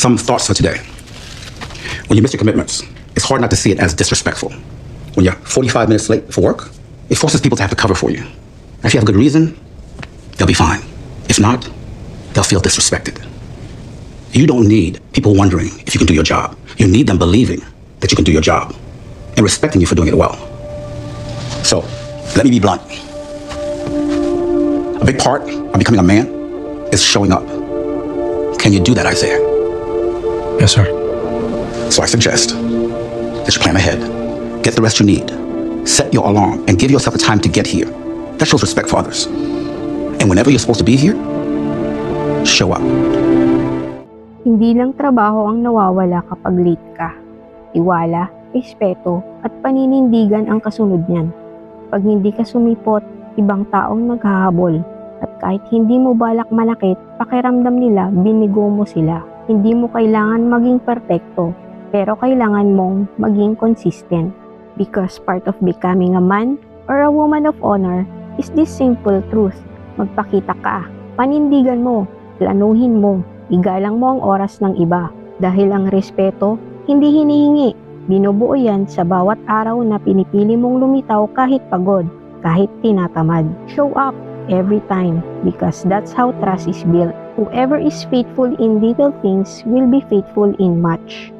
Some thoughts for today. When you miss your commitments, it's hard not to see it as disrespectful. When you're 45 minutes late for work, it forces people to have to cover for you. And if you have a good reason, they'll be fine. If not, they'll feel disrespected. You don't need people wondering if you can do your job. You need them believing that you can do your job and respecting you for doing it well. So, let me be blunt. A big part of becoming a man is showing up. Can you do that, Isaiah? Yes, sir. So I suggest that you plan ahead, get the rest you need, set your alarm, and give yourself the time to get here. That shows respect for others. And whenever you're supposed to be here, show up. Hindi lang trabaho ang nawawala kapag late ka. Tiwala, respeto, at paninindigan ang kasunod niyan. Pag hindi ka sumipot, ibang taong maghahabol. At kahit hindi mo balak malakit, pakiramdam nila binigo mo sila. Hindi mo kailangan maging perpekto, pero kailangan mong maging consistent. Because part of becoming a man or a woman of honor is this simple truth. Magpakita ka, panindigan mo, planuhin mo, igalang mo ang oras ng iba. Dahil ang respeto, hindi hinihingi. Binubuo yan sa bawat araw na pinipili mong lumitaw kahit pagod, kahit tinatamad. Show up every time because that's how trust is built. Whoever is faithful in little things will be faithful in much.